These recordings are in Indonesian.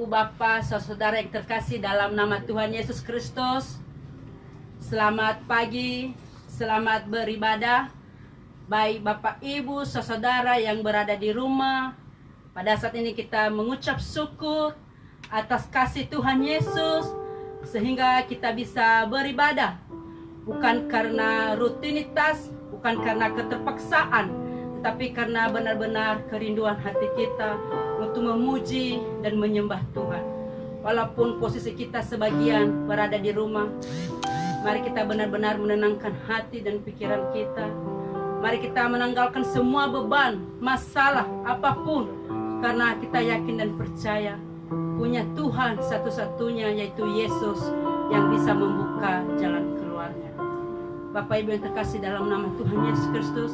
Bapak, saudara yang terkasih dalam nama Tuhan Yesus Kristus. Selamat pagi, selamat beribadah. Baik Bapak, Ibu, saudara yang berada di rumah. Pada saat ini kita mengucap syukur atas kasih Tuhan Yesus, sehingga kita bisa beribadah. Bukan karena rutinitas, bukan karena keterpaksaan, tetapi karena benar-benar kerinduan hati kita untuk memuji dan menyembah Tuhan. Walaupun posisi kita sebagian berada di rumah, mari kita benar-benar menenangkan hati dan pikiran kita. Mari kita menanggalkan semua beban, masalah, apapun, karena kita yakin dan percaya punya Tuhan satu-satunya, yaitu Yesus, yang bisa membuka jalan keluarnya. Bapak Ibu yang terkasih dalam nama Tuhan Yesus Kristus,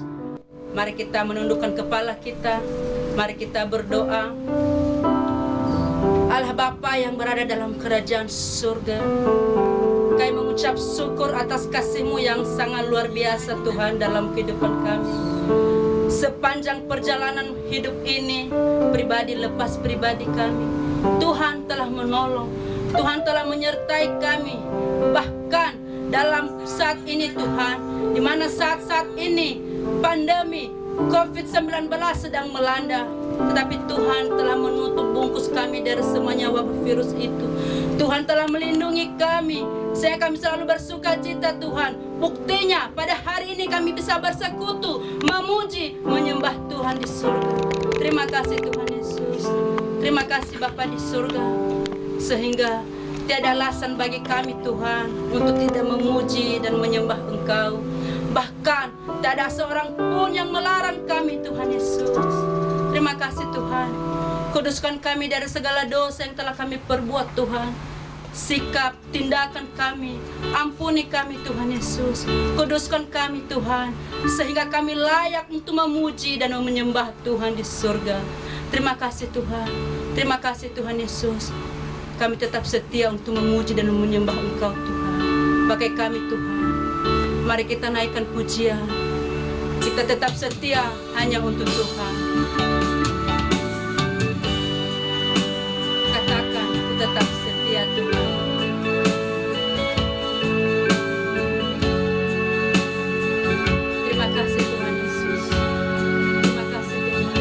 mari kita menundukkan kepala kita, mari kita berdoa. Allah Bapa yang berada dalam kerajaan surga, kami mengucap syukur atas kasih-Mu yang sangat luar biasa Tuhan dalam kehidupan kami. Sepanjang perjalanan hidup ini, pribadi lepas pribadi kami, Tuhan telah menolong, Tuhan telah menyertai kami. Bahkan dalam saat ini Tuhan, di mana saat-saat ini pandemi COVID-19 sedang melanda, tetapi Tuhan telah menutup bungkus kami dari semuanya wabah virus itu. Tuhan telah melindungi kami, sehingga kami selalu bersuka cita Tuhan. Buktinya pada hari ini kami bisa bersekutu, memuji, menyembah Tuhan di surga. Terima kasih Tuhan Yesus. Terima kasih Bapa di surga, sehingga tiada alasan bagi kami Tuhan untuk tidak memuji dan menyembah Engkau. Bahkan tak ada seorang pun yang melarang kami Tuhan Yesus. Terima kasih Tuhan. Kuduskan kami dari segala dosa yang telah kami perbuat Tuhan. Sikap, tindakan kami, ampuni kami Tuhan Yesus. Kuduskan kami Tuhan, sehingga kami layak untuk memuji dan menyembah Tuhan di surga. Terima kasih Tuhan. Terima kasih Tuhan Yesus. Kami tetap setia untuk memuji dan menyembah Engkau Tuhan. Pakai kami Tuhan. Mari kita naikkan pujian. Kita tetap setia hanya untuk Tuhan. Katakan, ku tetap setia Tuhan. Terima kasih Tuhan Yesus. Terima kasih Tuhan.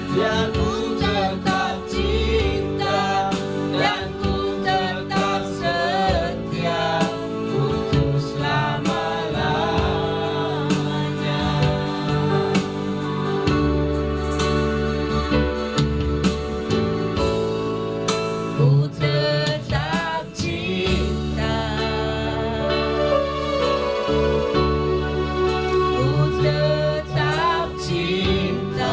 Dan ku tetap cinta, dan ku tetap setia untuk selama-lamanya. Ku tetap cinta, ku tetap cinta.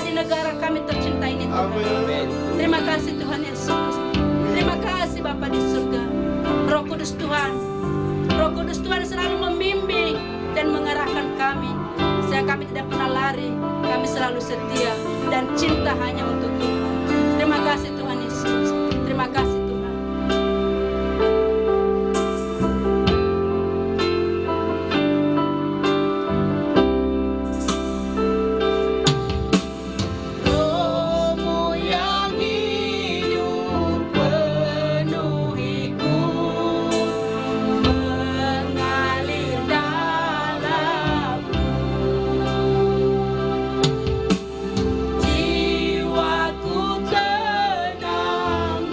di negara kami tercinta ini Tuhan. Terima kasih Tuhan Yesus. Terima kasih Bapa di surga. Roh Kudus Tuhan, Roh Kudus Tuhan selalu membimbing dan mengarahkan kami, sehingga kami tidak pernah lari. Kami selalu setia dan cinta hanya untuk Tuhan. Terima kasih Tuhan Yesus. Terima kasih Tuhan. Rohmu yang hidup penuhiku, mengalir dalamku. Jiwaku tenang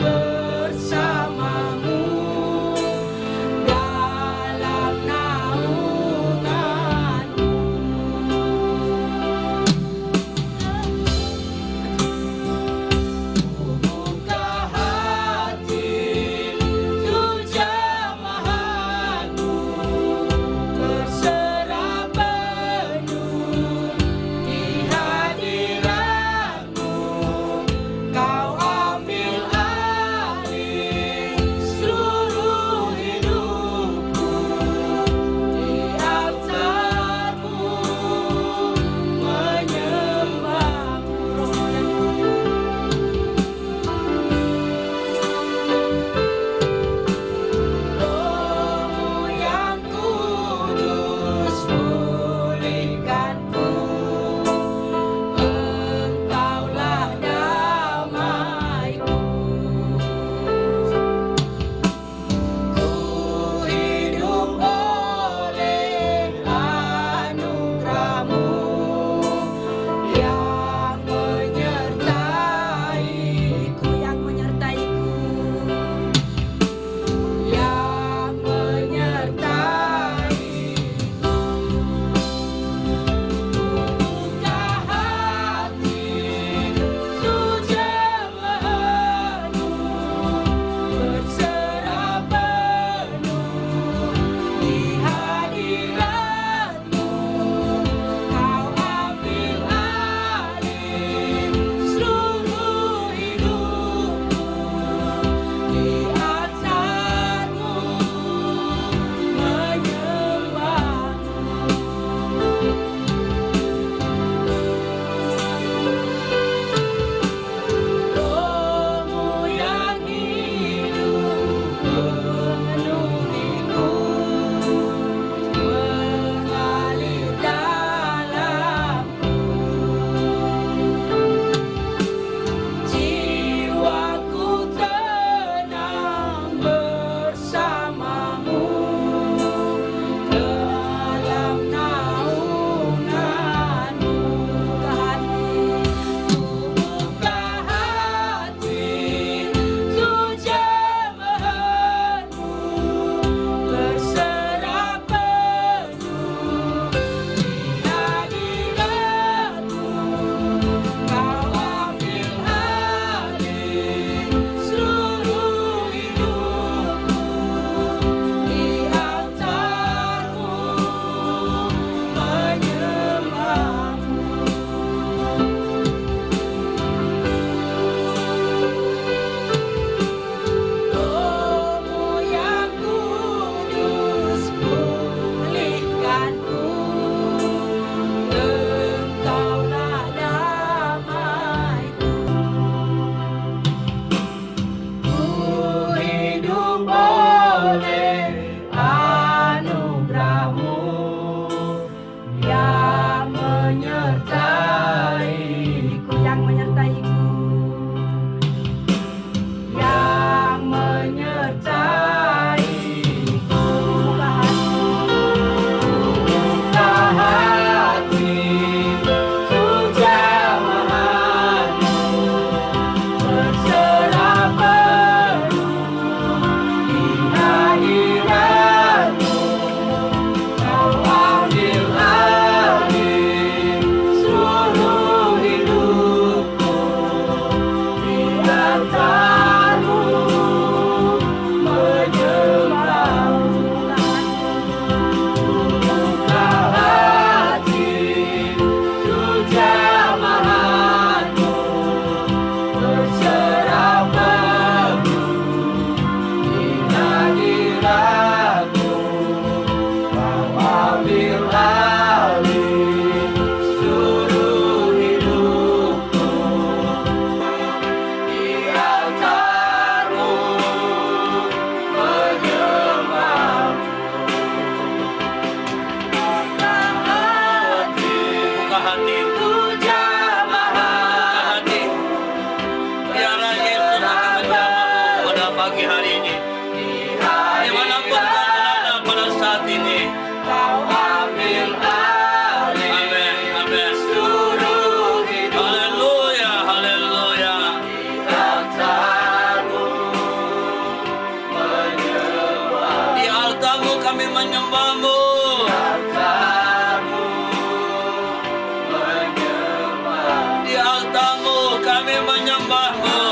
kami menyembahmu.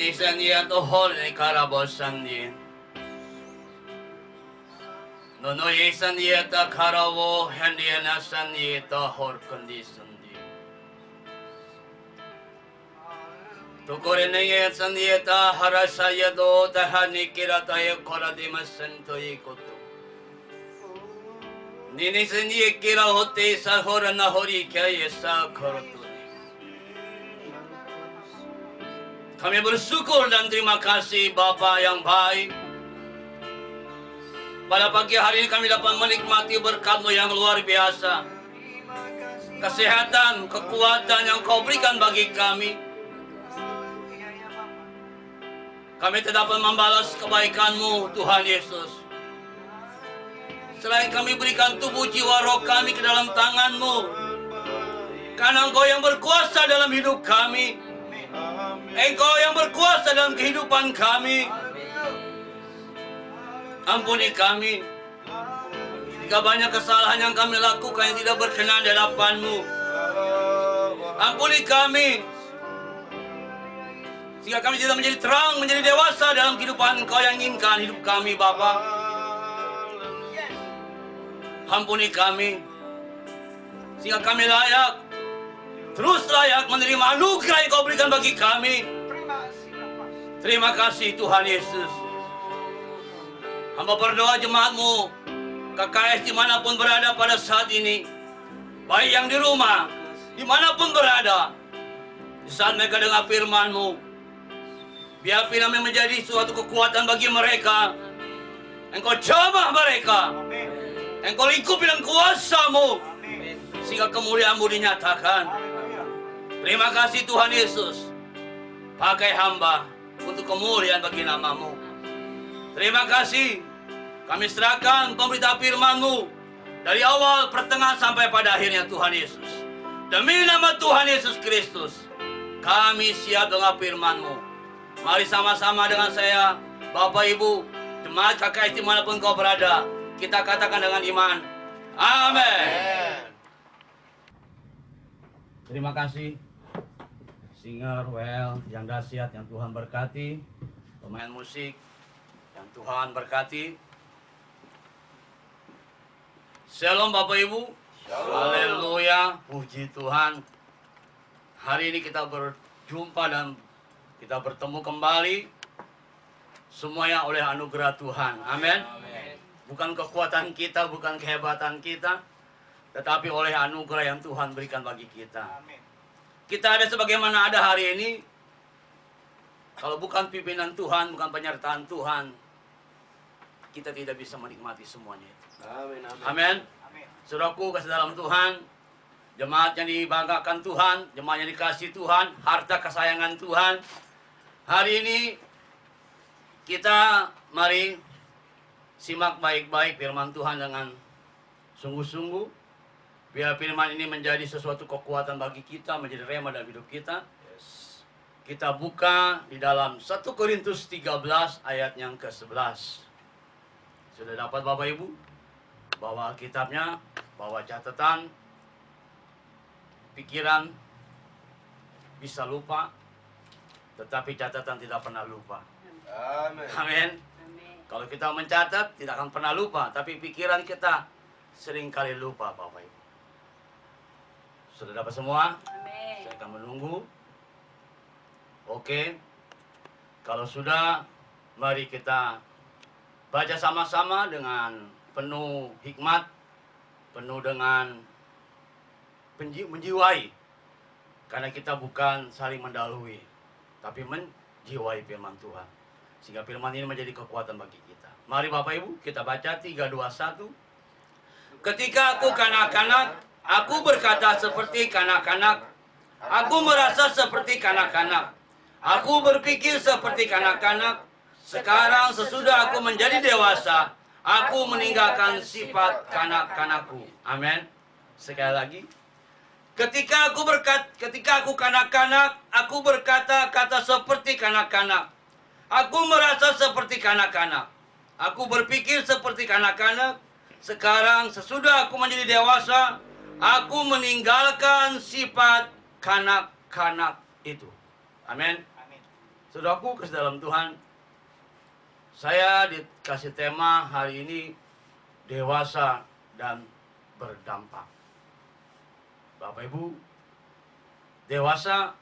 Nisan dia tohol ni karabosan dia. Nono yesan dia ta karawo hendia nasan dia tohor kondison dia. Tukore ne yesan dia ta harasaya do tahani kirata ye korade masanto ikoto. Nini sen dia kira hote sahora nahori kaya sa koroto. Kami bersyukur dan terima kasih Bapa yang baik. Pada pagi hari ini kami dapat menikmati berkat-Mu yang luar biasa. Kesehatan, kekuatan yang Kau berikan bagi kami. Kami tidak dapat membalas kebaikan-Mu, Tuhan Yesus. Selain kami berikan tubuh jiwa roh kami ke dalam tangan-Mu. Karena Engkau yang berkuasa dalam hidup kami. Engkau yang berkuasa dalam kehidupan kami. Ampuni kami jika banyak kesalahan yang kami lakukan yang tidak berkenan di hadapan-Mu. Ampuni kami sehingga kami tidak menjadi terang, menjadi dewasa dalam kehidupan Engkau yang inginkan hidup kami, Bapa. Ampuni kami sehingga kami layak, terus layak menerima anugerah yang Kau berikan bagi kami. Terima kasih Tuhan Yesus. Hamba berdoa jemaat-Mu KKS dimanapun berada pada saat ini, baik yang di rumah, dimanapun berada, di saat mereka dengar firman-Mu, biar firman menjadi suatu kekuatan bagi mereka. Engkau jamah mereka, Engkau lingkupi dengan kuasa-Mu, sehingga kemuliaan-Mu dinyatakan. Terima kasih Tuhan Yesus. Pakai hamba untuk kemuliaan bagi nama-Mu. Terima kasih. Kami serahkan pemberita firman-Mu dari awal, pertengahan sampai pada akhirnya Tuhan Yesus. Demi nama Tuhan Yesus Kristus, kami siap dengan firman-Mu. Mari sama-sama dengan saya, Bapak Ibu, jemaat KKS dimanapun kau berada, kita katakan dengan iman. Amin. Terima kasih. Singer, yang dahsyat, yang Tuhan berkati. Pemain musik, yang Tuhan berkati. Shalom Bapak Ibu. Haleluya, puji Tuhan. Hari ini kita berjumpa dan kita bertemu kembali. Semuanya oleh anugerah Tuhan. Amin. Bukan kekuatan kita, bukan kehebatan kita, tetapi oleh anugerah yang Tuhan berikan bagi kita. Kita ada sebagaimana ada hari ini. Kalau bukan pimpinan Tuhan, bukan penyertaan Tuhan, kita tidak bisa menikmati semuanya itu. Amin. Amin. Saudaraku kasih dalam Tuhan, jemaat yang dibanggakan Tuhan, jemaat yang dikasih Tuhan, harta kesayangan Tuhan. Hari ini kita mari simak baik-baik firman Tuhan dengan sungguh-sungguh. Biar firman ini menjadi sesuatu kekuatan bagi kita, menjadi rema dalam hidup kita. Kita buka di dalam 1 Korintus 13 ayat yang ke-11. Sudah dapat Bapak Ibu? Bawa Alkitabnya, bawa catatan, pikiran bisa lupa, tetapi catatan tidak pernah lupa. Amin. Amin. Kalau kita mencatat, tidak akan pernah lupa. Tapi pikiran kita seringkali lupa, Bapak Ibu. Sudah dapat semua? Amin. Saya akan menunggu. Oke. Kalau sudah, mari kita baca sama-sama dengan penuh hikmat, penuh dengan menjiwai. Karena kita bukan saling mendahului, tapi menjiwai firman Tuhan. Sehingga firman ini menjadi kekuatan bagi kita. Mari Bapak Ibu, kita baca 3, 2, 1. Ketika aku kanak-kanak, aku berkata seperti kanak-kanak. Aku merasa seperti kanak-kanak. Aku berpikir seperti kanak-kanak. Sekarang sesudah aku menjadi dewasa, aku meninggalkan sifat kanak-kanakku. Amin. Sekali lagi. Ketika aku kanak-kanak, aku berkata-kata seperti kanak-kanak. Aku merasa seperti kanak-kanak. Aku berpikir seperti kanak-kanak. Sekarang sesudah aku menjadi dewasa, aku meninggalkan sifat kanak-kanak itu. Amin. Saudaraku, ke dalam Tuhan, saya dikasih tema hari ini, dewasa dan berdampak. Bapak Ibu, dewasa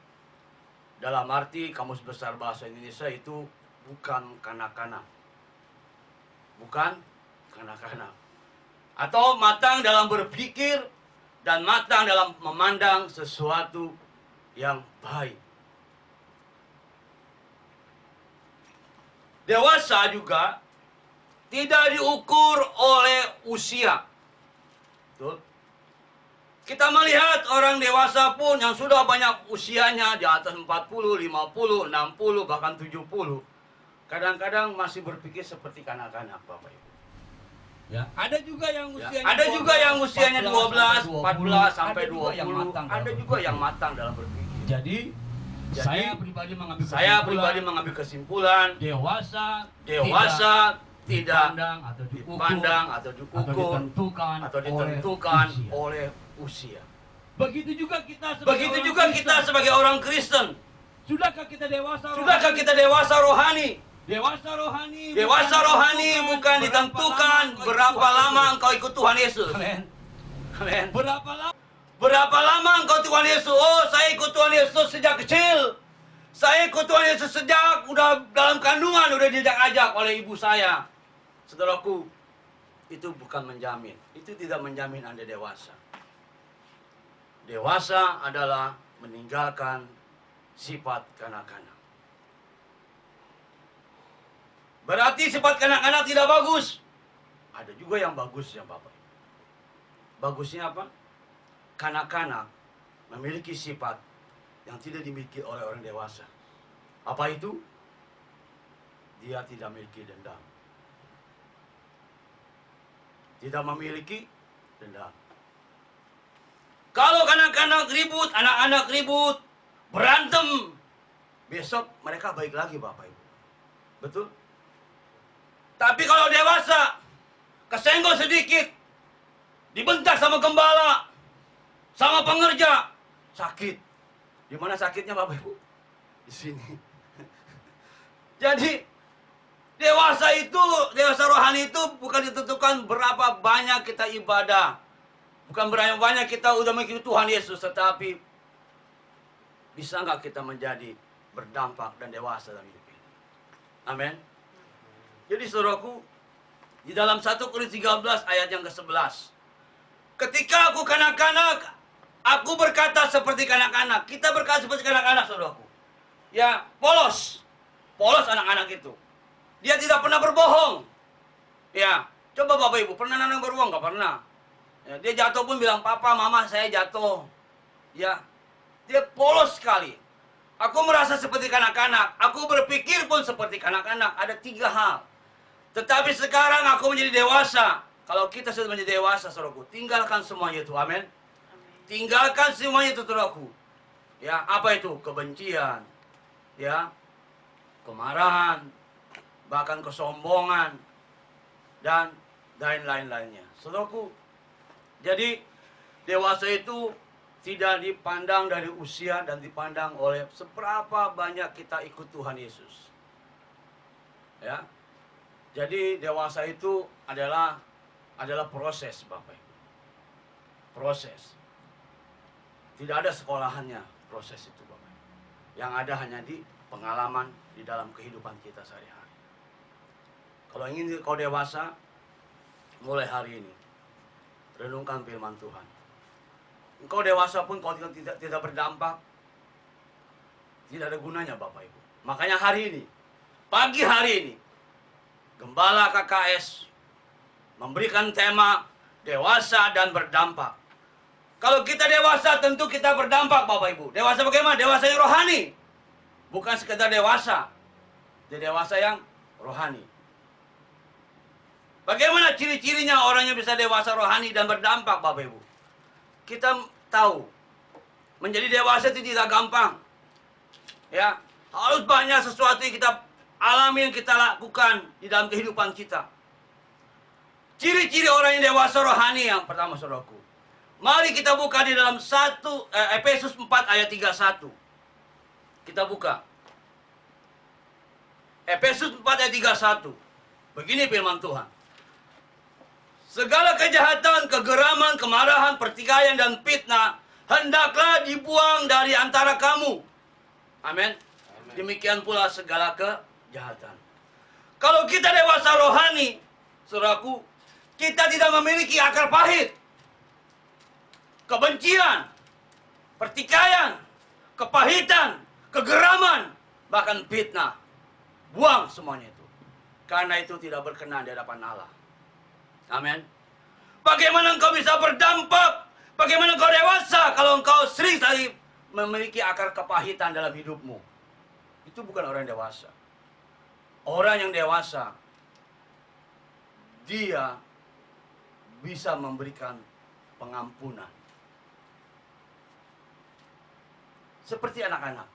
dalam arti Kamus Besar Bahasa Indonesia itu bukan kanak-kanak. Bukan kanak-kanak. Atau matang dalam berpikir dan matang dalam memandang sesuatu yang baik. Dewasa juga tidak diukur oleh usia. Betul? Kita melihat orang dewasa pun yang sudah banyak usianya di atas 40, 50, 60, bahkan 70. Kadang-kadang masih berpikir seperti kanak-kanak, Bapak Ibu. Ya, ada juga yang usianya Ada juga yang usianya 12, 14 sampai 20. Ada juga yang matang dalam berpikir. Jadi, Saya saya pribadi mengambil kesimpulan dewasa tidak dipandang atau diukur atau ditentukan oleh usia. Begitu juga kita sebagai orang Kristen. Sudahkah kita dewasa? Sudahkah kita dewasa rohani? Dewasa rohani. Dewasa rohani bukan ditentukan berapa lama engkau ikut Tuhan Yesus. Amin. Amin. Berapa Berapa lama engkau Tuhan Yesus? Oh, saya ikut Tuhan Yesus sejak kecil. Saya ikut Tuhan Yesus sejak udah dalam kandungan, udah diajak-ajak oleh ibu saya. Saudaraku, itu bukan menjamin. Itu tidak menjamin Anda dewasa. Dewasa adalah meninggalkan sifat kanak-kanak. Berarti sifat kanak-kanak tidak bagus. Ada juga yang bagus ya Bapak. Bagusnya apa? Kanak-kanak memiliki sifat yang tidak dimiliki oleh orang dewasa. Apa itu? Dia tidak memiliki dendam. Tidak memiliki dendam. Kalau kanak-kanak ribut, anak-anak ribut, berantem, besok mereka baik lagi Bapak Ibu. Betul? Tapi kalau dewasa, kesenggol sedikit, dibentak sama gembala, sama pengerja, sakit. Di mana sakitnya Bapak Ibu? Di sini. Jadi dewasa rohani itu bukan ditentukan berapa banyak kita ibadah, bukan berapa banyak kita udah mengikuti Tuhan Yesus, tetapi bisa nggak kita menjadi berdampak dan dewasa dalam hidup ini. Amin. Jadi saudaraku, di dalam 1 Korintus 13 ayat yang ke-11, ketika aku kanak-kanak, aku berkata seperti kanak-kanak. Kita berkata seperti kanak-kanak, saudaraku. Ya, polos anak-anak itu. Dia tidak pernah berbohong. Ya, coba Bapak Ibu, pernah anak berbohong? Nggak pernah. Ya, dia jatuh pun bilang, papa, mama, saya jatuh. Ya, dia polos sekali. Aku merasa seperti kanak-kanak. Aku berpikir pun seperti kanak-kanak. Ada 3 hal. Tetapi sekarang aku menjadi dewasa. Kalau kita sudah menjadi dewasa, saudaraku, tinggalkan semuanya itu. Amin. Tinggalkan semuanya itu, saudaraku. Ya, apa itu? Kebencian, ya, kemarahan, bahkan kesombongan, dan lain-lainnya. Saudaraku, jadi dewasa itu tidak dipandang dari usia dan dipandang oleh seberapa banyak kita ikut Tuhan Yesus. Ya. Jadi dewasa itu adalah proses, Bapak Ibu. Proses. Tidak ada sekolahannya proses itu, Bapak Ibu. Yang ada hanya di pengalaman di dalam kehidupan kita sehari-hari. Kalau ingin kau dewasa, mulai hari ini renungkan firman Tuhan. Engkau dewasa pun kau tidak berdampak, tidak ada gunanya, Bapak Ibu. Makanya hari ini, pagi hari ini, Gembala KKS memberikan tema dewasa dan berdampak. Kalau kita dewasa tentu kita berdampak, Bapak Ibu. Dewasa bagaimana? Dewasa yang rohani. Bukan sekedar dewasa. Dia dewasa yang rohani. Bagaimana ciri-cirinya orang yang bisa dewasa rohani dan berdampak, Bapak Ibu? Kita tahu, menjadi dewasa itu tidak gampang. Ya, harus banyak sesuatu yang kita alami, yang kita lakukan di dalam kehidupan kita. Ciri-ciri orang yang dewasa rohani yang pertama, saudaraku. Mari kita buka di dalam Efesus 4 ayat 31. Kita buka. Efesus 4 ayat 31. Begini firman Tuhan. Segala kejahatan, kegeraman, kemarahan, pertikaian, dan fitnah hendaklah dibuang dari antara kamu. Amin. Demikian pula segala kejahatan. Kalau kita dewasa rohani, saudaraku, kita tidak memiliki akar pahit, kebencian, pertikaian, kepahitan, kegeraman, bahkan fitnah. Buang semuanya itu. Karena itu tidak berkenan di hadapan Allah. Amin. Bagaimana engkau bisa berdampak? Bagaimana engkau dewasa kalau engkau sering sekali memiliki akar kepahitan dalam hidupmu? Itu bukan orang yang dewasa. Orang yang dewasa, dia bisa memberikan pengampunan. Seperti anak-anak.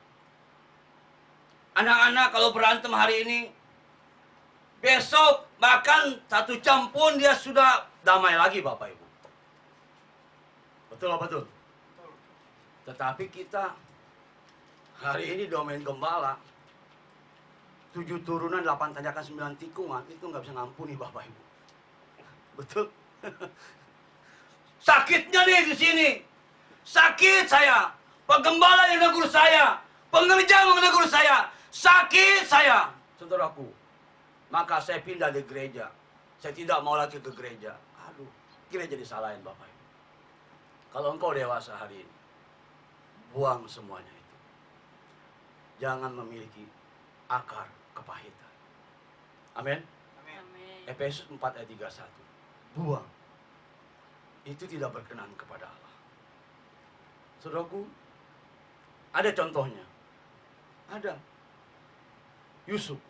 Anak-anak kalau berantem hari ini, besok bahkan 1 jam pun dia sudah damai lagi, Bapak Ibu. Betul apa betul? Tetapi kita hari ini domain Gembala, 7 turunan, 8 tanjakan, 9 tikungan, itu nggak bisa ngampuni, Bapak Ibu. Betul? Sakitnya nih di sini. Sakit saya. Penggembala yang menegur saya. Pengerja yang menegur saya. Sakit saya. Saudaraku. Maka saya pindah di gereja. Saya tidak mau lagi ke gereja. Aduh, gereja disalahin, Bapak Ibu. Kalau engkau dewasa hari ini, buang semuanya itu. Jangan memiliki akar kepahitan. Amin. Efesus 4 ayat 31. Buang. Itu tidak berkenan kepada Allah. Saudaraku, ada contohnya. Ada. Yusuf.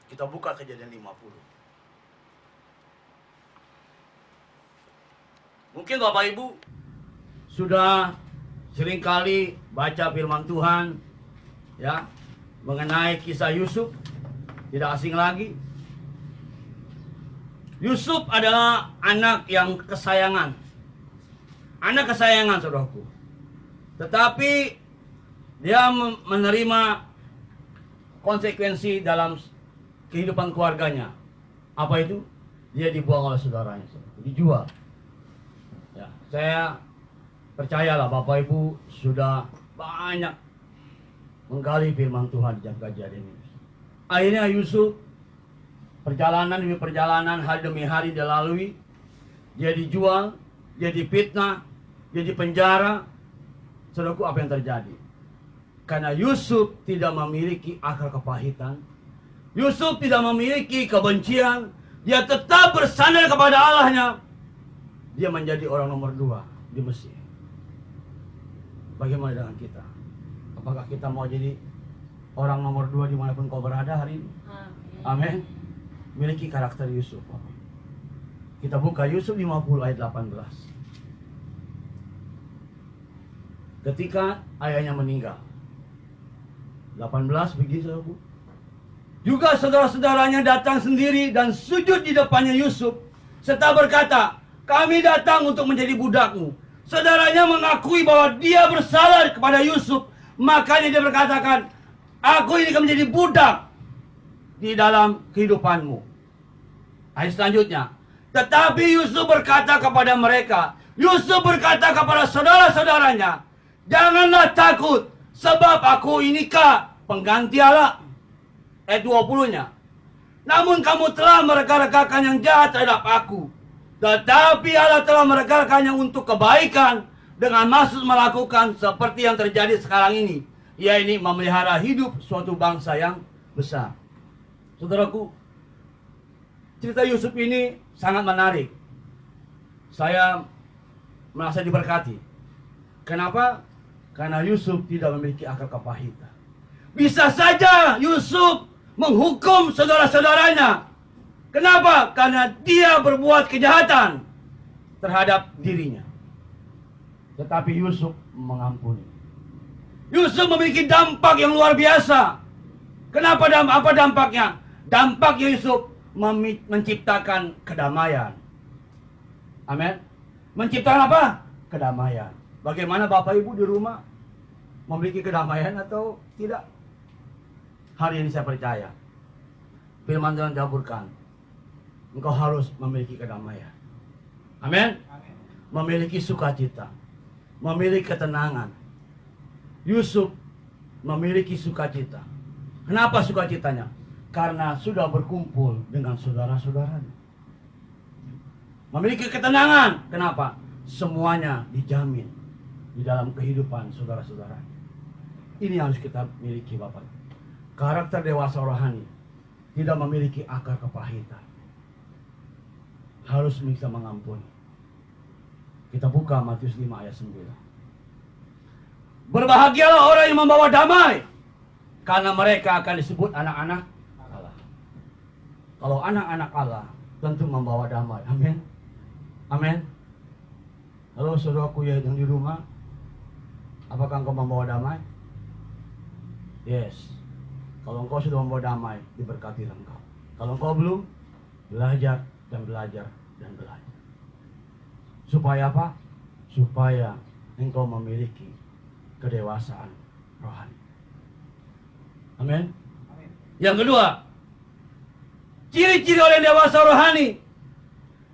Kita buka Kejadian 50. Mungkin Bapak Ibu sudah seringkali baca firman Tuhan, ya, mengenai kisah Yusuf. Tidak asing lagi. Yusuf adalah anak yang kesayangan. Anak kesayangan, saudaraku. Tetapi dia menerima konsekuensi dalam kehidupan keluarganya. Apa itu? Dia dibuang oleh saudaranya, dijual. Ya, saya percayalah Bapak Ibu sudah banyak menggali firman Tuhan di Kejadian ini. Akhirnya Yusuf perjalanan demi perjalanan, hari demi hari dia lalui. Dia dijual, dia difitnah, dia dipenjara. Saudaraku, apa yang terjadi? Karena Yusuf tidak memiliki akar kepahitan, Yusuf tidak memiliki kebencian, dia tetap bersandar kepada Allahnya. Dia menjadi orang nomor 2 di Mesir. Bagaimana dengan kita? Apakah kita mau jadi orang nomor 2 dimanapun kau berada hari ini? Amin. Miliki karakter Yusuf. Kita buka Yusuf 50 ayat 18. Ketika ayahnya meninggal, 18 begitu saudaraku. Juga saudara-saudaranya datang sendiri dan sujud di depannya Yusuf serta berkata, kami datang untuk menjadi budakmu. Saudaranya mengakui bahwa dia bersalah kepada Yusuf. Makanya dia berkatakan, aku ini akan menjadi budak di dalam kehidupanmu. Ayat selanjutnya. Tetapi Yusuf berkata kepada mereka, Yusuf berkata kepada saudara-saudaranya, janganlah takut, sebab aku inikah pengganti Allah. Ayat 20-nya. Namun kamu telah mereka-rekakan yang jahat terhadap aku. Tetapi Allah telah meregalkannya untuk kebaikan dengan maksud melakukan seperti yang terjadi sekarang ini. Yaitu memelihara hidup suatu bangsa yang besar. Saudaraku, cerita Yusuf ini sangat menarik. Saya merasa diberkati. Kenapa? Karena Yusuf tidak memiliki akal kepahitan. Bisa saja Yusuf menghukum saudara-saudaranya. Kenapa? Karena dia berbuat kejahatan terhadap dirinya. Tetapi Yusuf mengampuni. Yusuf memiliki dampak yang luar biasa. Kenapa? Apa dampaknya? Dampak Yusuf menciptakan kedamaian. Amin. Menciptakan apa? Kedamaian. Bagaimana Bapak Ibu di rumah? Memiliki kedamaian atau tidak? Hari ini saya percaya firman Tuhan dikaburkan. Engkau harus memiliki kedamaian. Amin. Memiliki sukacita. Memiliki ketenangan. Yusuf memiliki sukacita. Kenapa sukacitanya? Karena sudah berkumpul dengan saudara-saudaranya. Memiliki ketenangan. Kenapa? Semuanya dijamin di dalam kehidupan saudara-saudaranya. Ini harus kita miliki Bapak. Karakter dewasa rohani tidak memiliki akar kepahitan. Harus bisa mengampuni. Kita buka Matius 5 ayat 9. Berbahagialah orang yang membawa damai, karena mereka akan disebut anak-anak Allah. Kalau anak-anak Allah tentu membawa damai. Amin. Amin. Halo saudaraku yang di rumah, apakah engkau membawa damai? Yes. Kalau engkau sudah membawa damai, diberkati engkau. Kalau engkau belum, belajar dan belajar dan belajar. Supaya apa? Supaya engkau memiliki kedewasaan rohani. Amin. Yang kedua, ciri-ciri orang dewasa rohani,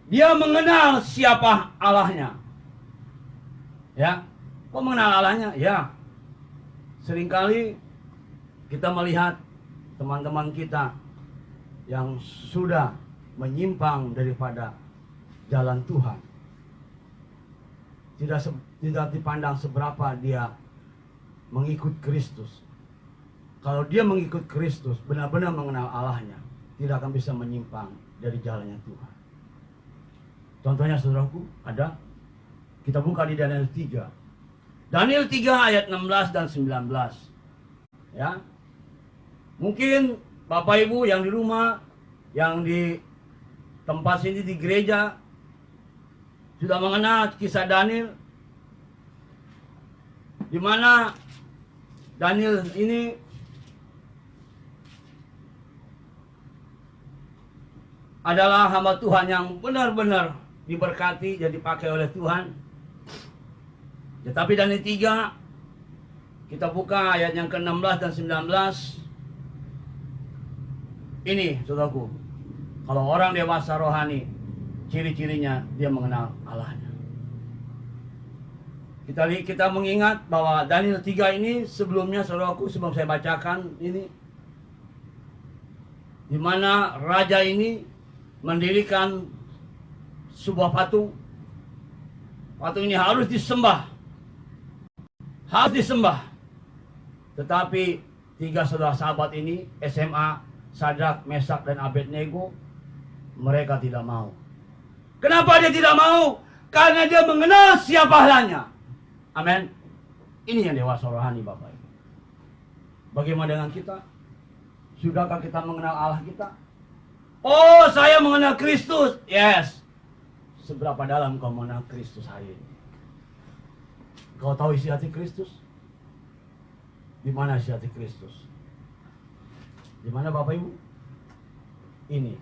dia mengenal siapa Allahnya. Ya, kok mengenal Allahnya? Ya, seringkali kita melihat teman-teman kita yang sudah menyimpang daripada jalan Tuhan. Tidak dipandang seberapa dia mengikut Kristus. Kalau dia mengikut Kristus, benar-benar mengenal Allahnya, tidak akan bisa menyimpang dari jalannya Tuhan. Contohnya saudaraku, ada. Kita buka di Daniel 3. Daniel 3 ayat 16 dan 19. Ya. Mungkin Bapak Ibu yang di rumah, yang di tempat sini di gereja, sudah mengenal kisah Daniel, di mana Daniel ini adalah hamba Tuhan yang benar-benar diberkati dan dipakai oleh Tuhan. Tetapi Daniel 3, kita buka ayat yang ke-16 dan 19. Ini saudaraku, kalau orang dewasa rohani, ciri-cirinya dia mengenal Allahnya. Kita mengingat bahwa Daniel 3 ini sebelumnya saudaraku, sebelum saya bacakan ini, di mana raja ini mendirikan sebuah patung. Patung ini harus disembah. Harus disembah. Tetapi tiga saudara sahabat ini, SMA, Sadrak, Mesak, dan Abednego, mereka tidak mau. Kenapa dia tidak mau? Karena dia mengenal siapa Allahnya. Amin. Ini yang dewasa rohani Bapak Ibu. Bagaimana dengan kita? Sudahkah kita mengenal Allah kita? Oh, saya mengenal Kristus. Yes. Seberapa dalam kau mengenal Kristus hari ini? Kau tahu isi hati Kristus? Di mana isi hati Kristus? Di mana Bapak Ibu? Ini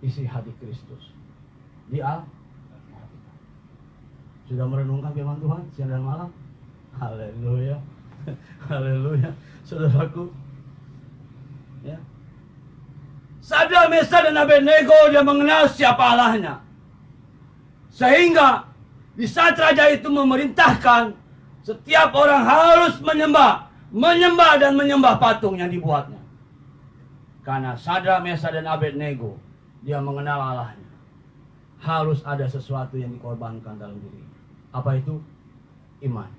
isi hati Kristus di Alkitab. Sudah merenungkan firman Tuhan siang dan malam? Haleluya. Haleluya. Saudaraku, ya. Sadrak, Mesak dan Abednego dia mengenal siapa Allahnya. Sehingga di saat raja itu memerintahkan setiap orang harus menyembah dan menyembah patung yang dibuatnya. Karena Sadrak, Mesak dan Abednego dia mengenal Allahnya. Harus ada sesuatu yang dikorbankan dalam diri. Apa itu? Iman.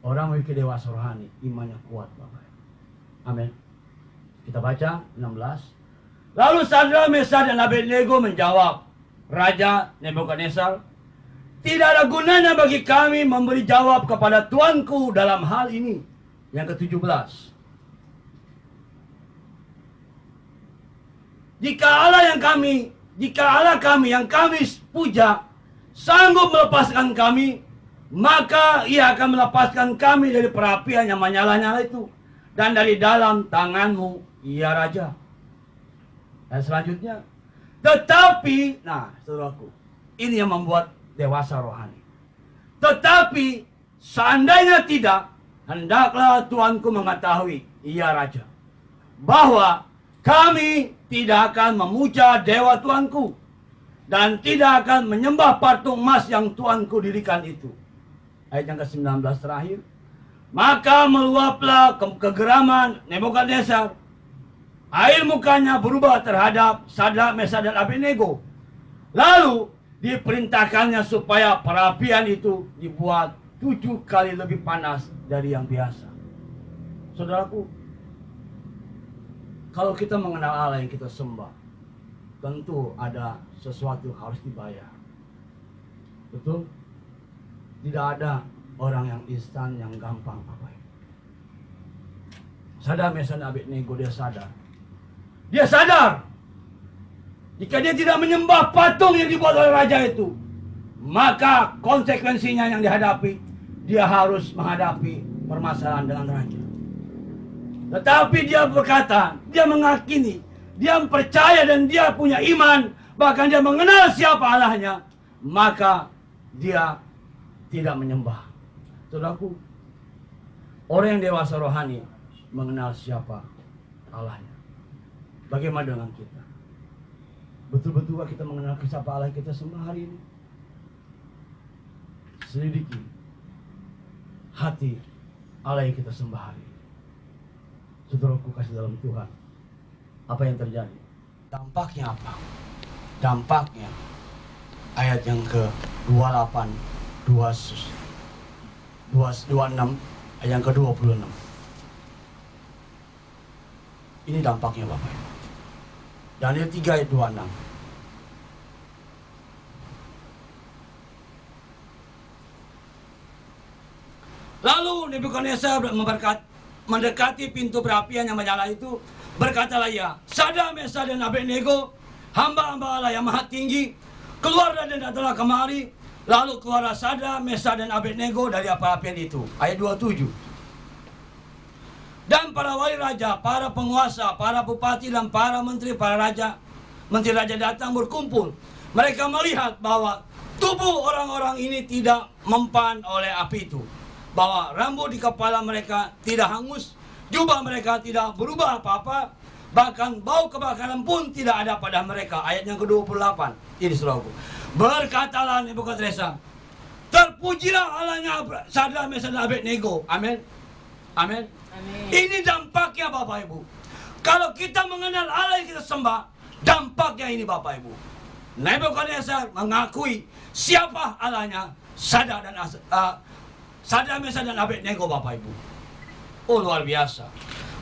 Orang memiliki dewasa rohani, imannya kuat, Bapak. Amin. Kita baca 16. Lalu Sadrak, Mesak dan Abednego menjawab Raja Nebukadnezar, tidak ada gunanya bagi kami memberi jawab kepada Tuanku dalam hal ini. Yang ke-17. Jika Allah kami yang kami puja sanggup melepaskan kami, maka Ia akan melepaskan kami dari perapian yang menyala-nyala itu dan dari dalam tanganmu, ya Raja. Dan selanjutnya, tetapi, nah saudaraku, ini yang membuat dewasa rohani. Tetapi seandainya tidak, hendaklah Tuanku mengetahui, ya Raja, bahwa kami tidak akan memuja dewa Tuanku dan tidak akan menyembah patung emas yang Tuanku dirikan itu. Ayat yang ke-19 terakhir. Maka meluaplah kegeraman Nebukadnezar. Air mukanya berubah terhadap Sadrak, Mesak dan Abednego. Lalu diperintahkannya supaya perapian itu dibuat 7 kali lebih panas dari yang biasa. Saudaraku, kalau kita mengenal Allah yang kita sembah, tentu ada sesuatu yang harus dibayar. Betul? Tidak ada orang yang instan, yang gampang, Bapak Ibu. Sadrak, Mesak dan Abednego dia sadar. Dia sadar jika dia tidak menyembah patung yang dibuat oleh raja itu, maka konsekuensinya yang dihadapi, dia harus menghadapi permasalahan dengan raja. Tetapi dia berkata, dia mengakini, dia percaya dan dia punya iman, bahkan dia mengenal siapa Allahnya, maka dia tidak menyembah. Saudaraku, orang yang dewasa rohani mengenal siapa Allahnya. Bagaimana dengan kita? Betul-betul kita mengenal siapa Allah yang kita sembah hari ini? Selidiki hati Allah yang kita sembah hari ini. Saudaraku kasih dalam Tuhan, apa yang terjadi? Dampaknya apa? Dampaknya ayat yang ke-28, 26, ayat yang ke-26. Ini dampaknya Bapak Ibu. Daniel 3 ayat 26. Lalu Nebukadnezar mendekati pintu perapian yang menyala itu, berkatalah ia, Sadrak, Mesak dan Abednego, hamba-hamba Allah yang maha tinggi, keluar dan datanglah kemari. Lalu keluarlah Sadrak, Mesak dan Abednego dari perapian itu. Ayat 27. Dan para wali raja, para penguasa, para bupati dan para menteri raja datang berkumpul. Mereka melihat bahwa tubuh orang-orang ini tidak mempan oleh api itu, bahwa rambut di kepala mereka tidak hangus, jubah mereka tidak berubah apa-apa, bahkan bau kebakaran pun tidak ada pada mereka. Ayat yang ke-28. Ini saudaraku. Berkatalah Nebukadnezar, terpujilah Allahnya Sadrak, Mesak dan Abednego. Amin. Amin. Ini dampaknya Bapak Ibu. Kalau kita mengenal Allah yang kita sembah, dampaknya ini Bapak Ibu. Nebukadnezar mengakui siapa Allahnya Sadrak, Mesak dan Abednego Bapak Ibu. Oh luar biasa.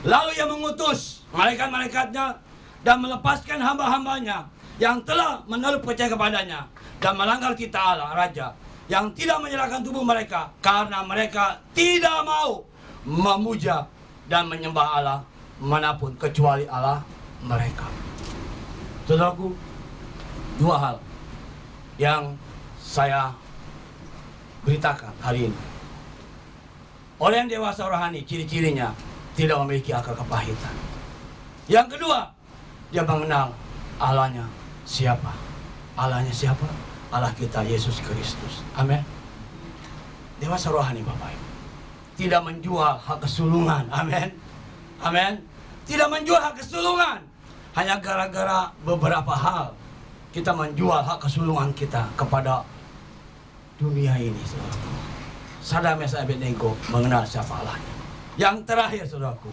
Lalu ia mengutus malaikat-malaikatnya dan melepaskan hamba-hambanya yang telah menaruh percaya kepadanya dan melanggar kita Allah Raja, yang tidak menyerahkan tubuh mereka karena mereka tidak mau memuja dan menyembah Allah manapun kecuali Allah mereka. Saudaraku, dua hal yang saya beritakan hari ini. Orang yang dewasa rohani, ciri-cirinya tidak memiliki akar kepahitan. Yang kedua, dia mengenal Allahnya siapa. Allahnya siapa? Allah kita Yesus Kristus. Amin. Dewasa rohani Bapak Ibu tidak menjual hak kesulungan. Amin. Amin. Tidak menjual hak kesulungan hanya gara-gara beberapa hal. Kita menjual hak kesulungan kita kepada dunia ini, saudaraku. Sadar Mesa Abednego mengenal siapa Allahnya. Yang terakhir, saudaraku.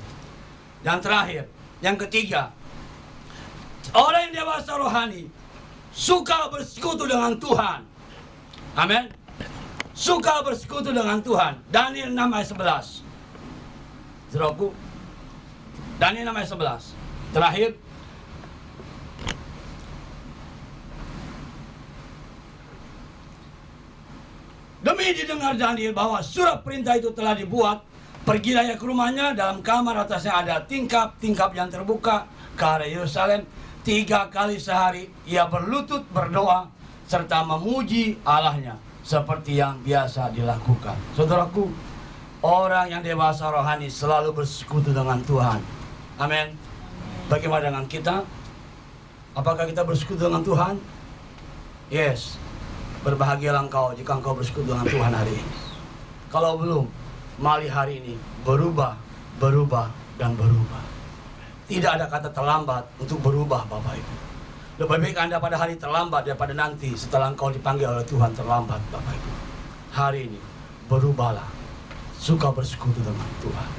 Yang terakhir, yang ketiga, orang yang dewasa rohani suka bersekutu dengan Tuhan. Amin. Suka bersekutu dengan Tuhan. Daniel 6 ayat 11. Saudaraku, Daniel 6 ayat 11. Terakhir, demi didengar Daniel bahwa surat perintah itu telah dibuat, pergilah ia ke rumahnya. Dalam kamar atasnya ada tingkap yang terbuka ke arah Yerusalem. 3 kali sehari ia berlutut berdoa serta memuji Allahnya seperti yang biasa dilakukan. Saudaraku, orang yang dewasa rohani selalu bersekutu dengan Tuhan. Amin. Bagaimana dengan kita? Apakah kita bersekutu dengan Tuhan? Yes. Berbahagialah engkau jika engkau bersekutu dengan Tuhan hari ini. Kalau belum, mari hari ini berubah, dan berubah. Tidak ada kata terlambat untuk berubah, Bapak Ibu. Lebih baik Anda pada hari terlambat daripada nanti setelah engkau dipanggil oleh Tuhan terlambat, Bapak Ibu. Hari ini berubahlah, suka bersekutu dengan Tuhan.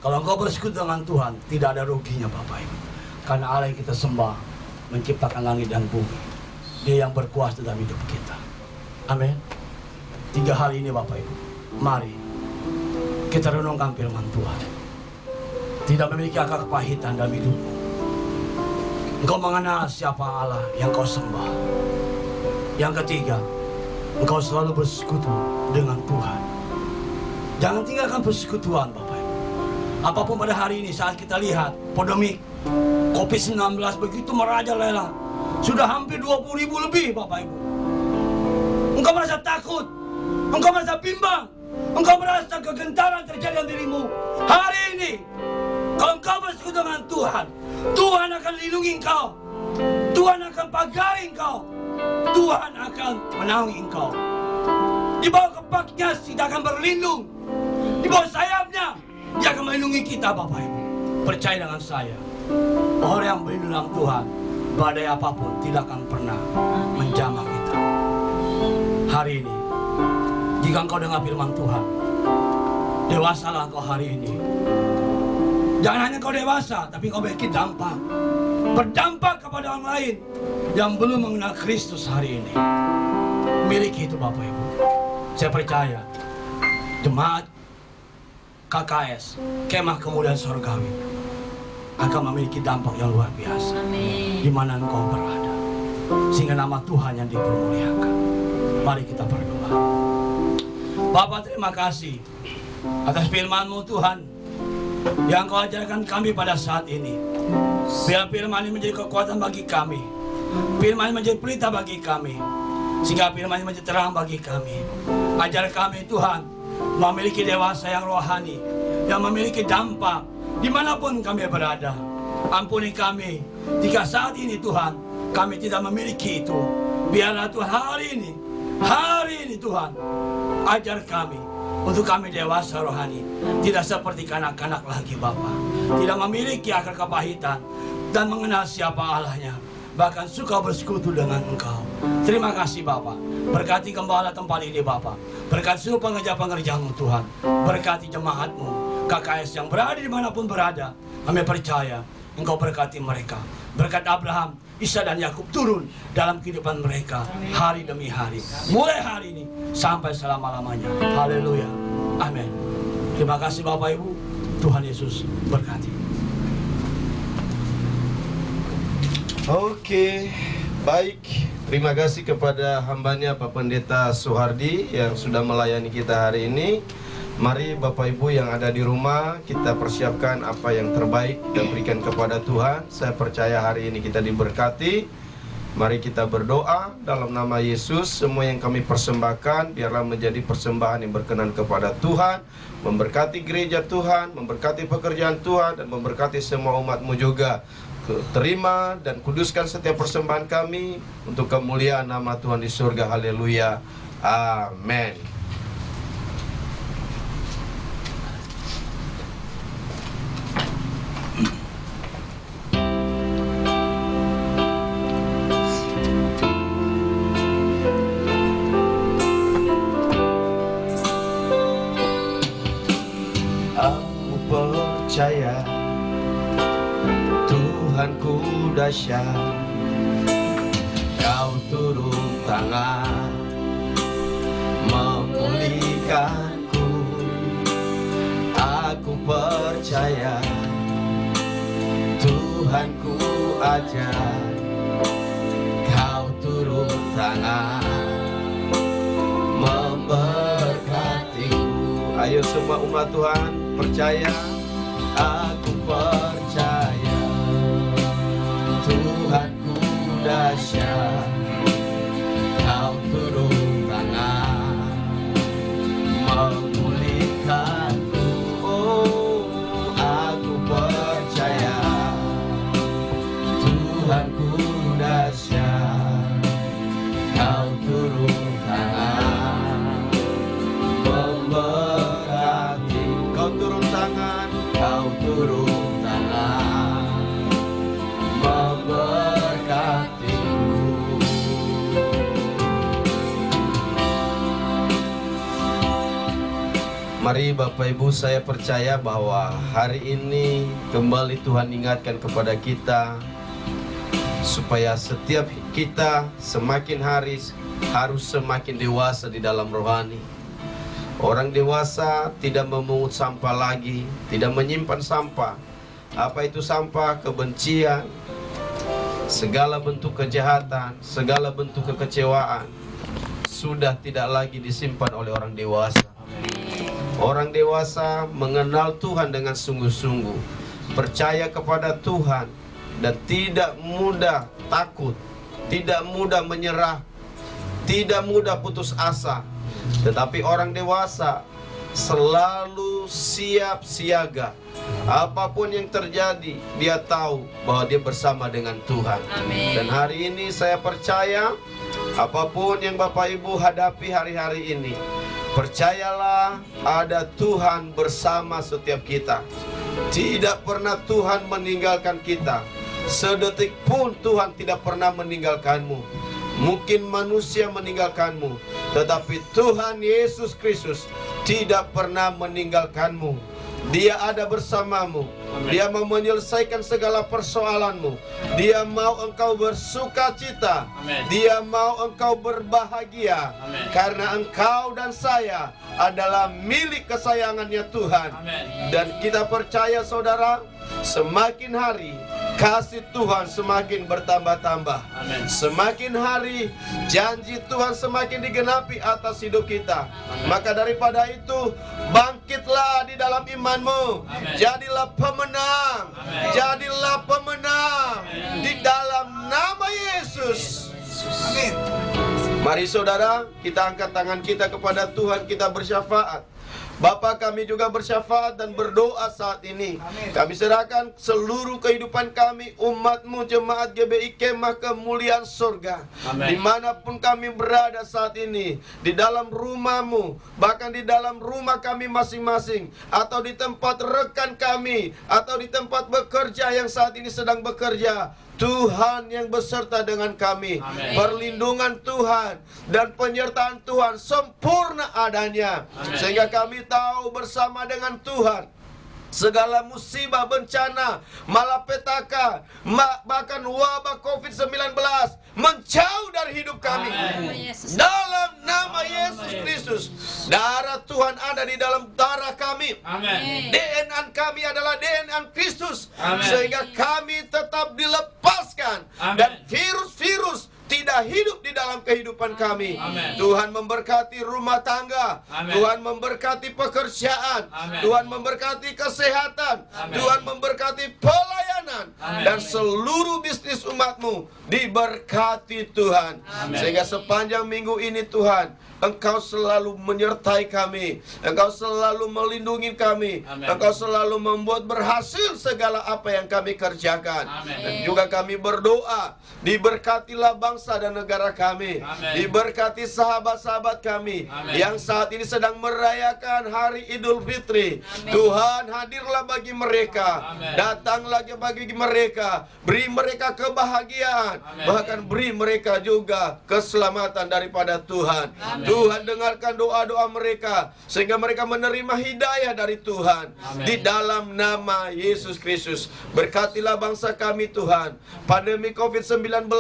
Kalau engkau bersekutu dengan Tuhan, tidak ada ruginya, Bapak Ibu. Karena Allah yang kita sembah menciptakan langit dan bumi. Dia yang berkuasa dalam hidup kita. Amin. 3 hal ini Bapak Ibu, mari kita renungkan firman Tuhan. Tidak memiliki akar kepahitan dalam hidupmu. Engkau mengenal siapa Allah yang kau sembah. Yang ketiga, engkau selalu bersekutu dengan Tuhan. Jangan tinggalkan persekutuan Bapak Ibu. Apapun pada hari ini saat kita lihat pandemik COVID-19 begitu merajalela. Sudah hampir 20.000 lebih Bapak Ibu. Engkau merasa takut, engkau merasa bimbang, engkau merasa kegentaran terjadi dalam dirimu. Hari ini, kalau engkau bersekutu dengan Tuhan, Tuhan akan lindungi engkau, Tuhan akan pagari engkau, Tuhan akan menaungi engkau. Di bawah kepaknya kita akan berlindung, di bawah sayapnya Dia akan melindungi kita Bapak Ibu. Percaya dengan saya, orang yang berlindung dalam Tuhan, badai apapun tidak akan pernah menjamah kita. Hari ini, jika engkau dengar firman Tuhan, dewasalah engkau hari ini. Jangan hanya kau dewasa, tapi kau memiliki dampak. Berdampak kepada orang lain yang belum mengenal Kristus hari ini. Miliki itu Bapak Ibu. Saya percaya, jemaat KKS, Kemah Kemuliaan Surgawi, akan memiliki dampak yang luar biasa. Di mana engkau berada, sehingga nama Tuhan yang dipermuliakan. Mari kita berdoa. Bapa, terima kasih atas firman-Mu Tuhan yang Kau ajarkan kami pada saat ini. Biar firman ini menjadi kekuatan bagi kami, firman ini menjadi pelita bagi kami, sehingga firman ini menjadi terang bagi kami. Ajar kami Tuhan memiliki dewasa yang rohani, yang memiliki dampak dimanapun kami berada. Ampuni kami jika saat ini Tuhan kami tidak memiliki itu. Biarlah Tuhan hari ini Tuhan ajar kami untuk kami dewasa rohani, tidak seperti kanak-kanak lagi Bapa, tidak memiliki akar kepahitan dan mengenal siapa Allahnya, bahkan suka bersekutu dengan Engkau. Terima kasih Bapa. Berkati gembala tempat ini Bapa, berkati seluruh pengerja-pengerja-Mu Tuhan, berkati jemaat-Mu KKS yang berada dimanapun berada. Kami percaya Engkau berkati mereka. Berkat Abraham, Isa dan Yakub turun dalam kehidupan mereka hari demi hari, mulai hari ini sampai selama-lamanya. Haleluya. Amin. Terima kasih Bapak Ibu. Tuhan Yesus berkati. Oke, baik. Terima kasih kepada hambanya Pak Pendeta Suhardi yang sudah melayani kita hari ini. Mari Bapak Ibu yang ada di rumah, kita persiapkan apa yang terbaik dan berikan kepada Tuhan. Saya percaya hari ini kita diberkati. Mari kita berdoa dalam nama Yesus. Semua yang kami persembahkan biarlah menjadi persembahan yang berkenan kepada Tuhan, memberkati gereja Tuhan, memberkati pekerjaan Tuhan, dan memberkati semua umat-Mu juga. Terima dan kuduskan setiap persembahan kami untuk kemuliaan nama Tuhan di surga. Haleluya. Amin. Aku percaya Tuhanku dahsyat, Kau turun tangan memulihkanku. Aku percaya Tuhanku ajar, Kau turun tangan memberkatiku. Ayo semua umat Tuhan percaya. Aku percaya Tuhanku dahsyat, Kau turun tangan memulihkanku. Oh, aku percaya Tuhanku dahsyat, Kau turun tangan memberkati. Kau turun tangan, Kau turun tangan memberkatiku. Mari Bapak Ibu, saya percaya bahwa hari ini kembali Tuhan ingatkan kepada kita supaya setiap kita semakin hari harus semakin dewasa di dalam rohani. Orang dewasa tidak memungut sampah lagi, tidak menyimpan sampah. Apa itu sampah? Kebencian, segala bentuk kejahatan, segala bentuk kekecewaan sudah tidak lagi disimpan oleh orang dewasa. Orang dewasa mengenal Tuhan dengan sungguh-sungguh, percaya kepada Tuhan, dan tidak mudah takut, tidak mudah menyerah, tidak mudah putus asa. Tetapi orang dewasa selalu siap siaga. Apapun yang terjadi, dia tahu bahwa dia bersama dengan Tuhan. Amin. Dan hari ini saya percaya, apapun yang Bapak Ibu hadapi hari-hari ini, percayalah ada Tuhan bersama setiap kita. Tidak pernah Tuhan meninggalkan kita. Sedetik pun Tuhan tidak pernah meninggalkanmu. Mungkin manusia meninggalkanmu, tetapi Tuhan Yesus Kristus tidak pernah meninggalkanmu. Dia ada bersamamu. Dia mau menyelesaikan segala persoalanmu. Dia mau engkau bersuka cita. Dia mau engkau berbahagia. Karena engkau dan saya adalah milik kesayangannya Tuhan. Dan kita percaya saudara, semakin hari kasih Tuhan semakin bertambah-tambah. Semakin hari janji Tuhan semakin digenapi atas hidup kita. Maka daripada itu, bangkitlah di dalam imanmu. Jadilah pemenang. Jadilah pemenang di dalam nama Yesus. Amin. Mari saudara, kita angkat tangan kita kepada Tuhan, kita bersyafaat. Bapa, kami juga bersyafaat dan berdoa saat ini. Kami serahkan seluruh kehidupan kami, umat-Mu, jemaat GBI Kemah Kemuliaan Surga. Dimanapun kami berada saat ini, di dalam rumah-Mu, bahkan di dalam rumah kami masing-masing, atau di tempat rekan kami, atau di tempat bekerja yang saat ini sedang bekerja, Tuhan yang beserta dengan kami. Perlindungan Tuhan dan penyertaan Tuhan sempurna adanya. Sehingga kami tahu bersama dengan Tuhan, segala musibah, bencana, malapetaka, bahkan wabah COVID-19 menjauh dari hidup kami. Dalam nama Yesus Kristus, darah Tuhan ada di dalam darah kami. DNA kami adalah DNA Kristus. Sehingga kami tetap dilepaskan. Dan virus-virus tidak hidup di dalam dalam kehidupan kami. Amin. Tuhan memberkati rumah tangga. Amin. Tuhan memberkati pekerjaan. Amin. Tuhan memberkati kesehatan. Amin. Tuhan memberkati pelayanan. Amin. Dan seluruh bisnis umatmu diberkati Tuhan. Amin. Sehingga sepanjang minggu ini Tuhan, Engkau selalu menyertai kami. Engkau selalu melindungi kami. Amin. Engkau selalu membuat berhasil segala apa yang kami kerjakan. Amin. Dan juga kami berdoa, diberkatilah bangsa dan negara kami. Amin. Diberkati sahabat-sahabat kami Amin. yang saat ini sedang merayakan hari Idul Fitri. Amin. Tuhan, hadirlah bagi mereka. Amin. Datang lagi bagi mereka. Beri mereka kebahagiaan. Amin. Bahkan beri mereka juga keselamatan daripada Tuhan. Amin. Tuhan, dengarkan doa-doa mereka sehingga mereka menerima hidayah dari Tuhan. Amin. Di dalam nama Yesus Kristus, berkatilah bangsa kami Tuhan. Pandemi COVID-19,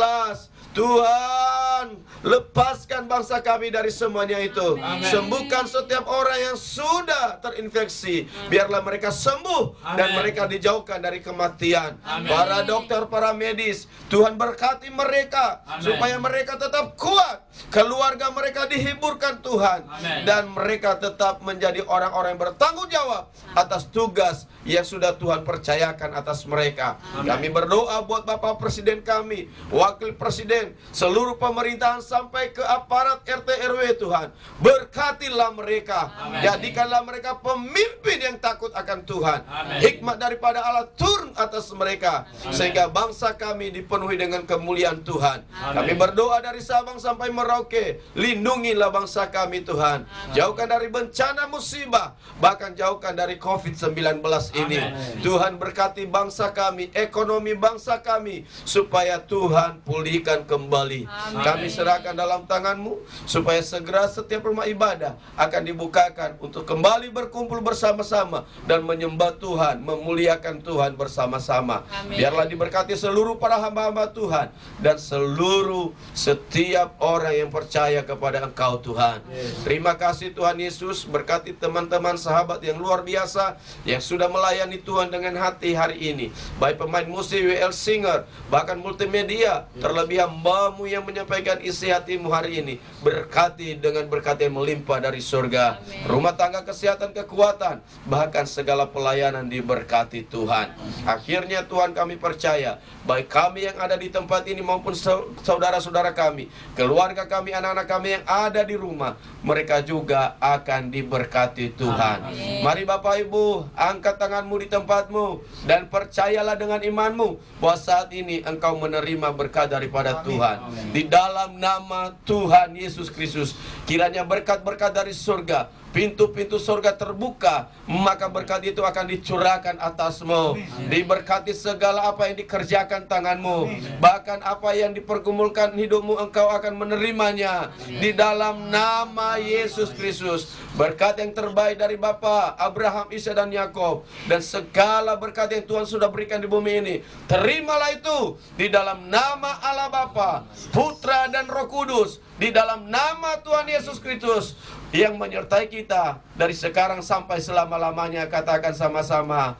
Tuhan, lepaskan bangsa kami dari semuanya itu. Amin. Sembuhkan setiap orang yang sudah terinfeksi. Biarlah mereka sembuh dan Amin. mereka dijauhkan dari kematian. Amin. Para dokter, para medis, Tuhan berkati mereka Amin. supaya mereka tetap kuat. Keluarga mereka dihiburkan Tuhan. Amin. Dan mereka tetap menjadi orang-orang yang bertanggung jawab atas tugas yang sudah Tuhan percayakan atas mereka. Amin. Kami berdoa buat Bapak Presiden kami, Wakil Presiden, seluruh pemerintahan sampai ke aparat RT RW Tuhan. Berkatilah mereka. Amin. Jadikanlah mereka pemimpin yang takut akan Tuhan. Amin. Hikmat daripada Allah turun atas mereka. Sehingga bangsa kami dipenuhi dengan kemuliaan Tuhan. Amin. Kami berdoa dari Sabang sampai Merauke. Lindungilah bangsa kami Tuhan. Jauhkan dari bencana musibah. Bahkan jauhkan dari COVID-19 ini. Amin. Tuhan berkati bangsa kami, ekonomi bangsa kami, supaya Tuhan pulihkan kembali. Amin. Kami serahkan dalam tangan-Mu, supaya segera setiap rumah ibadah akan dibukakan untuk kembali berkumpul bersama-sama dan menyembah Tuhan, memuliakan Tuhan bersama-sama. Amin. Biarlah diberkati seluruh para hamba-hamba Tuhan dan seluruh setiap orang yang percaya kepada Engkau Tuhan. Terima kasih Tuhan Yesus, berkati teman-teman sahabat yang luar biasa yang sudah melayani Tuhan dengan hati hari ini. Baik pemain musik, WL Singer, bahkan multimedia, terlebih hamba-Mu yang menyampaikan isi hati-Mu hari ini. Berkati dengan berkat yang melimpah dari surga. Amin. Rumah tangga, kesehatan, kekuatan, bahkan segala pelayanan diberkati Tuhan. Akhirnya Tuhan, kami percaya, baik kami yang ada di tempat ini maupun saudara-saudara kami, keluarga kami, anak-anak kami yang ada di rumah, mereka juga akan diberkati Tuhan. Amin. Mari Bapak Ibu, angkat tanganmu di tempatmu dan percayalah dengan imanmu bahwa saat ini engkau menerima berkat daripada Tuhan. Di dalam nama Tuhan Yesus Kristus, kiranya berkat-berkat dari surga, pintu-pintu surga terbuka, maka berkat itu akan dicurahkan atasmu. Diberkati segala apa yang dikerjakan tanganmu, bahkan apa yang dipergumulkan hidupmu, engkau akan menerimanya. Di dalam nama Yesus Kristus, berkat yang terbaik dari Bapa Abraham, Ishak dan Yakub, dan segala berkat yang Tuhan sudah berikan di bumi ini, terimalah itu di dalam nama Allah Bapa, Putra dan Roh Kudus, di dalam nama Tuhan Yesus Kristus yang menyertai kita dari sekarang sampai selama-lamanya. Katakan sama-sama,